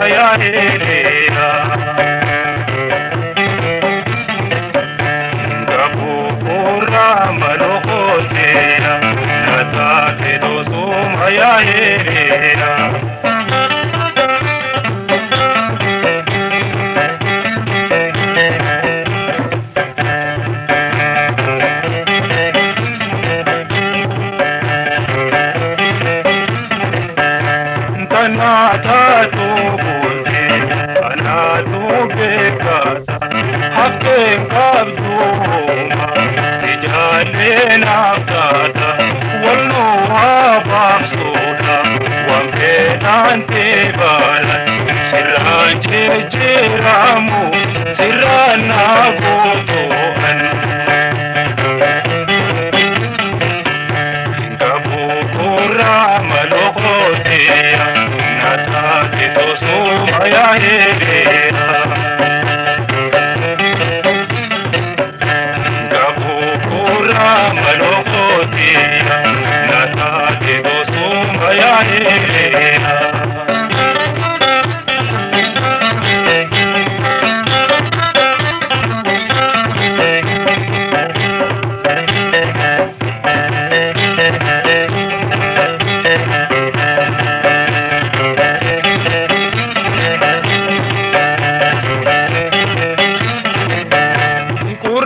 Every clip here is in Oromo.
ya helena Gapura malokotea Natake dosuma ya helena Anata tu bunte, anatu bekata, hakken kabduma, tijale naftada, wallu habaksuda, wamfetante bala, sirran jiramu, sirran nagutuan. Gapura malokotea, Natake dosuma ya helena Gapura malokotea Natake dosuma ya helena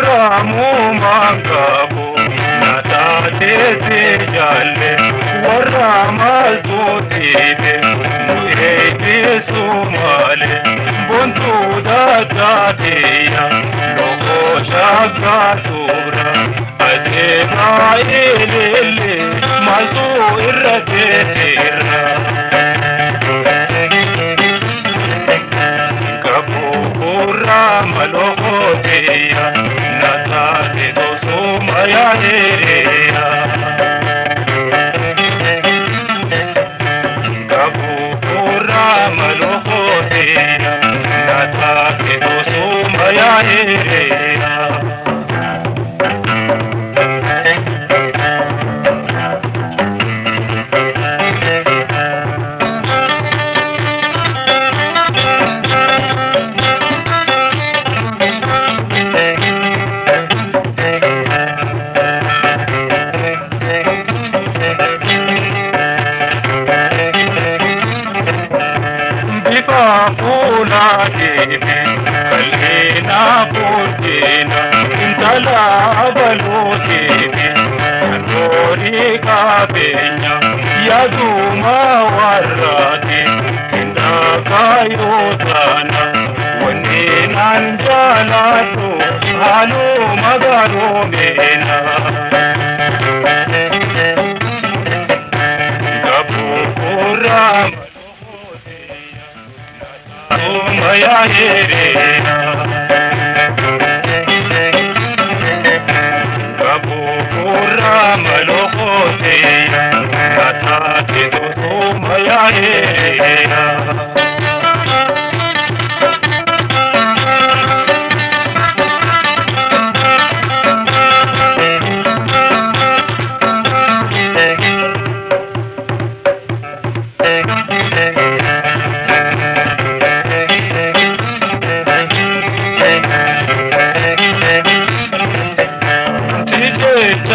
Ramu mangabo natate tejale waramal totebe muhete sumale buntu datateya logo shagatura ajeba elele mazu irratera Gapura malokotea Natake dosuma ya helena Gapura malokotea Natake dosuma ya helena Pula dene kalena purtena intala balotene anori kabenya yazuma warate inda kayotana wanena anjalatu halu magaro mena Gapura ya helena Gapura malokotea Natake dosuma ya helena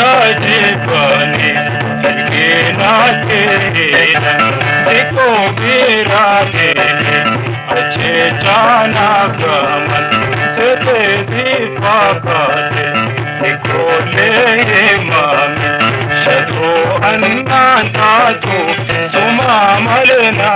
Jajipani, Kina Kena, Eko Bira Kene, Ache Chana Kaman, Tete Dipakate, Eko Leye Mami, Shadro Anantatu, Suma Malena